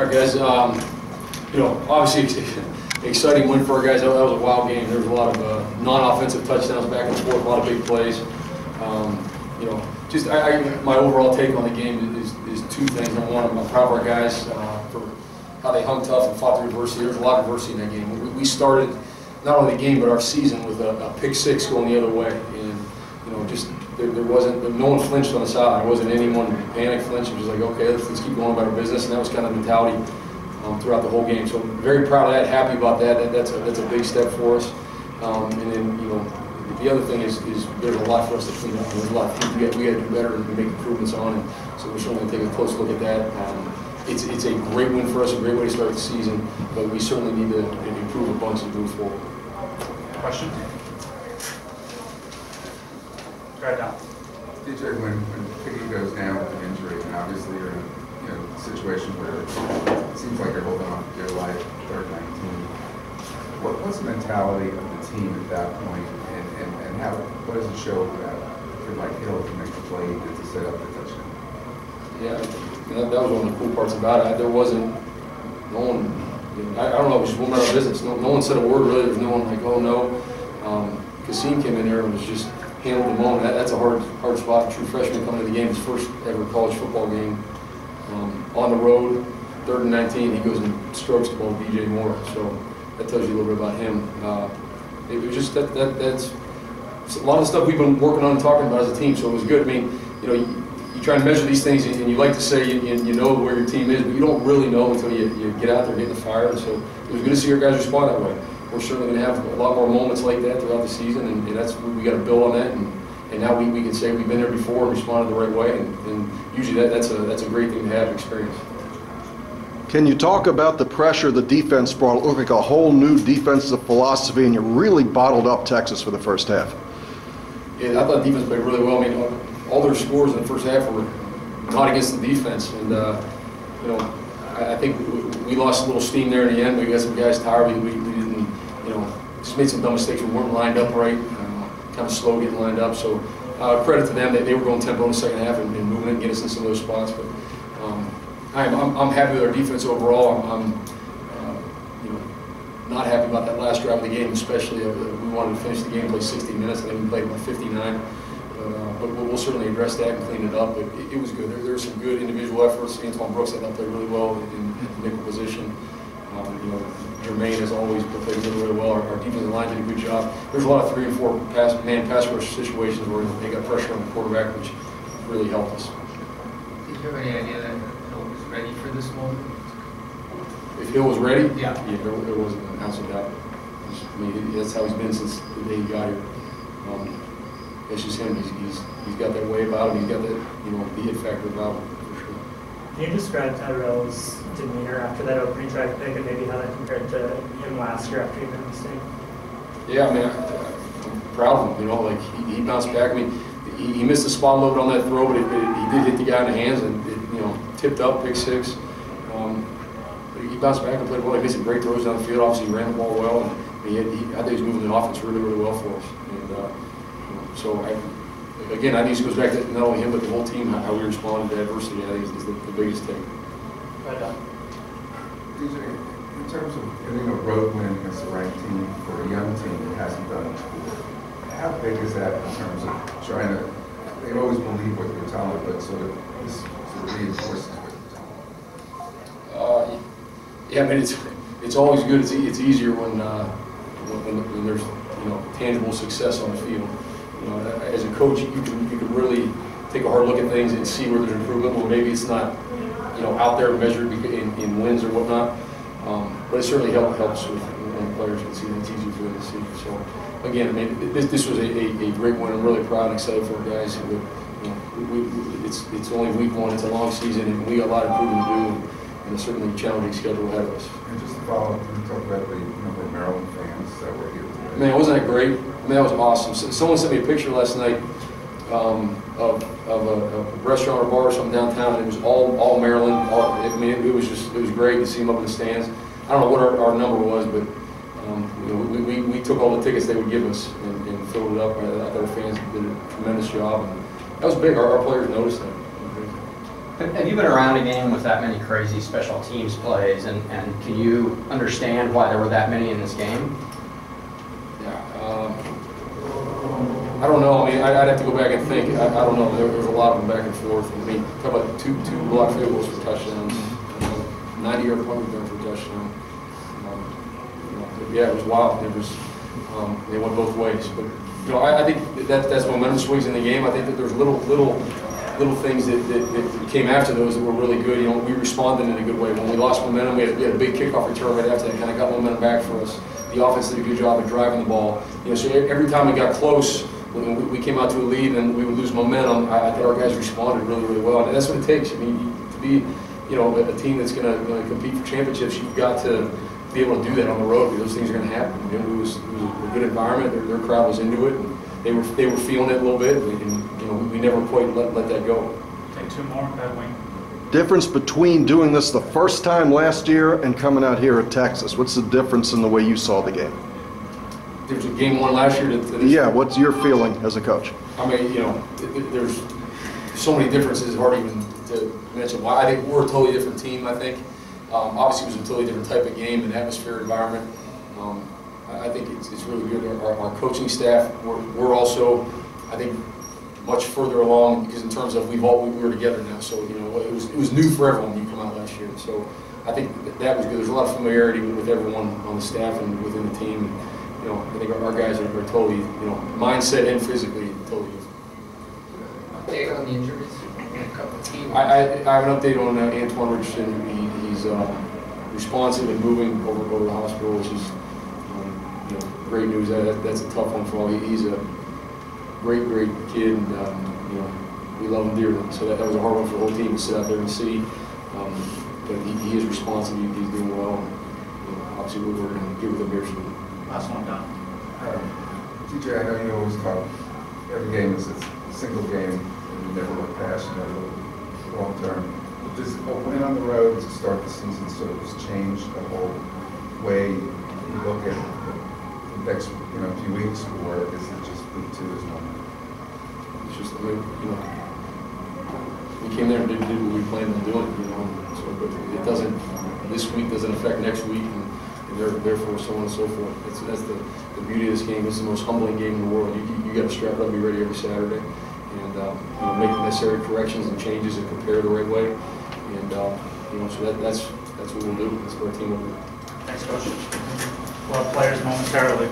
All right, guys. Obviously, exciting win for our guys. That was a wild game. There was a lot of non-offensive touchdowns back and forth, a lot of big plays. My overall take on the game is two things. Number one, I'm proud of our guys for how they hung tough and fought through adversity. There was a lot of adversity in that game. We started not only the game but our season with a pick six going the other way, and there wasn't, no one flinched on the sideline. There wasn't anyone panic flinched. It was like, okay, let's keep going about our business, and that was kind of the mentality throughout the whole game. So very proud of that, happy about that. That's a big step for us. And then the other thing is there's a lot for us to clean up. There's a lot of things we got to do better and make improvements on, and so we're certainly going to take a close look at that. It's a great win for us, a great way to start the season, but we certainly need to improve a bunch and move forward. Question? Right down. DJ, when Piggy goes down with an injury, and obviously you're in a situation where it seems like you're holding on for dear life, third 19. What's the mentality of the team at that point, and what does it show that for like Hill to make the play to set up the touchdown? Yeah, that was one of the cool parts about it. There wasn't no one. I don't know. It was just one of our business. No one said a word really. There was no one like, oh no. Kassim came in there and was just handled the moment. That's a hard spot. A true freshman coming to the game, his first ever college football game, on the road, 3rd and 19. He goes and strokes the ball to DJ Moore. So that tells you a little bit about him. It was just that's a lot of stuff we've been working on and talking about as a team. So it was good. I mean, you try and measure these things, and you like to say you know where your team is, but you don't really know until you get out there and get in the fire. So it was good to see our guys respond that way. We're certainly going to have a lot more moments like that throughout the season, and that's we got to build on that. And now we can say we've been there before and responded the right way, and usually that's a great thing to have experience. Can you talk about the pressure the defense brought? It looked like a whole new defensive philosophy, and you really bottled up Texas for the first half. Yeah, I thought defense played really well. I mean, all their scores in the first half were not against the defense, and I think we lost a little steam there in the end. We got some guys tired. We didn't, just made some dumb mistakes. We weren't lined up right, kind of slow getting lined up. So credit to them. They were going tempo in the second half and moving it and getting us in some of those spots. But I'm happy with our defense overall. I'm not happy about that last drive of the game, especially. We wanted to finish the game, play 60 minutes. I think we played about 59. But we'll certainly address that and clean it up. But it was good. There were some good individual efforts. Antoine Brooks, I thought, played really well in the nickel position. Jermaine, as always, played really well. Our defensive line did a good job. There's a lot of 3 and 4 man pass rush situations where they got pressure on the quarterback, which really helped us. Did you have any idea that Hill was ready for this moment? If Hill was ready? Yeah. There wasn't an ounce of doubt. I mean, that's how he's been since the day he got here. It's just him. He's got that way about him. He's got that the hit factor about him for sure. Can you describe Tyrell's demeanor after that opening drive pick and maybe how that compared to him last year after he made a mistake? Yeah, I mean, I'm proud of him. Like he bounced back. I mean, he missed the spot load on that throw, but he did hit the guy in the hands and it tipped up, pick six. But he bounced back and played well. He made some great throws down the field. Obviously, he ran the ball well, and I think he's moving the offense really, really well for us. And so again, I think this goes back to not only him but the whole team, how we responded to adversity. I think is the biggest thing. Right on. DJ, in terms of getting a road win against the ranked team for a young team that hasn't done it before, how big is that in terms of trying to? They always believe what you're telling them, but sort of reinforces what you're telling them. Yeah, I mean it's always good. It's easier when there's tangible success on the field. As a coach, you can really take a hard look at things and see where there's improvement. Well, maybe it's not out there measured in wins or whatnot, but it certainly helps when players can see that it's easier for them to see. So again, I mean this was a great win. I'm really proud and excited for our guys. It's only week 1. It's a long season, and we got a lot of improvement to do. And a certainly challenging schedule ahead of us. And just to follow up, can you talk about the number of Maryland fans that were here today? Man, wasn't that great? I mean, that was awesome. Someone sent me a picture last night of a restaurant or bar or something downtown, and it was all Maryland. It was great to see them up in the stands. I don't know what our number was, but we took all the tickets they would give us and filled it up. I thought our fans did a tremendous job. And that was big. Our players noticed that. Have you been around a game with that many crazy special teams plays, and can you understand why there were that many in this game? Yeah, I don't know. I mean, I'd have to go back and think. I don't know. There was a lot of them back and forth. I mean, talk about two blocked field goals for touchdowns, 90-yard punt return for a touchdown. Yeah, it was wild. It was. They went both ways, but I think that's momentum swings in the game. I think that there's little things that came after those that were really good. We responded in a good way. When we lost momentum, we had a big kickoff return right after that. Kind of got momentum back for us. The offense did a good job of driving the ball. So every time we got close, when we came out to a lead and we would lose momentum, I thought our guys responded really, really well. And that's what it takes. I mean, to be a team that's going to compete for championships, you've got to be able to do that on the road, because those things are going to happen. It was a good environment. Their crowd was into it. And they were feeling it a little bit, and we never quite let that go. Take two more, that wing. Difference between doing this the first time last year and coming out here at Texas. What's the difference in the way you saw the game? There's a game one last year to this. Yeah, what's your feeling as a coach? I mean, there's so many differences, hard even to mention why. I think we're a totally different team, I think. Obviously, it was a totally different type of game and atmosphere, environment. I think it's really good. Our coaching staff, we're also, I think, much further along, because in terms of we were together now. So it was new for everyone when you come out last year. So I think that was good. There's a lot of familiarity with everyone on the staff and within the team. I think our guys are totally, mindset and physically totally different. Update on the injuries? A couple of teams. I have an update on Antoine Richardson. He's responsive and moving over the hospital, which is great news. That's a tough one for all. He's a great kid, and we love him dearly. So that was a hard one for the whole team to sit out there and see. But he is responsive. He's doing well. Obviously, we're going to get with him here soon. Last one, Don. TJ, I know you always talk, every game is a single game, and you never look past, you never look long term. But this win on the road to start the season sort of has changed the whole way you look at the next few weeks, or is it just week 2 is normal? It's just the way, we came there and did what we planned on doing, so but it doesn't, this week doesn't affect next week, and therefore so on and so forth. That's the beauty of this game. It's the most humbling game in the world. You got to strap up and be ready every Saturday, and make the necessary corrections and changes and prepare the right way, and so that's what we'll do. That's what our team will do. Thanks, Coach. We'll have players momentarily.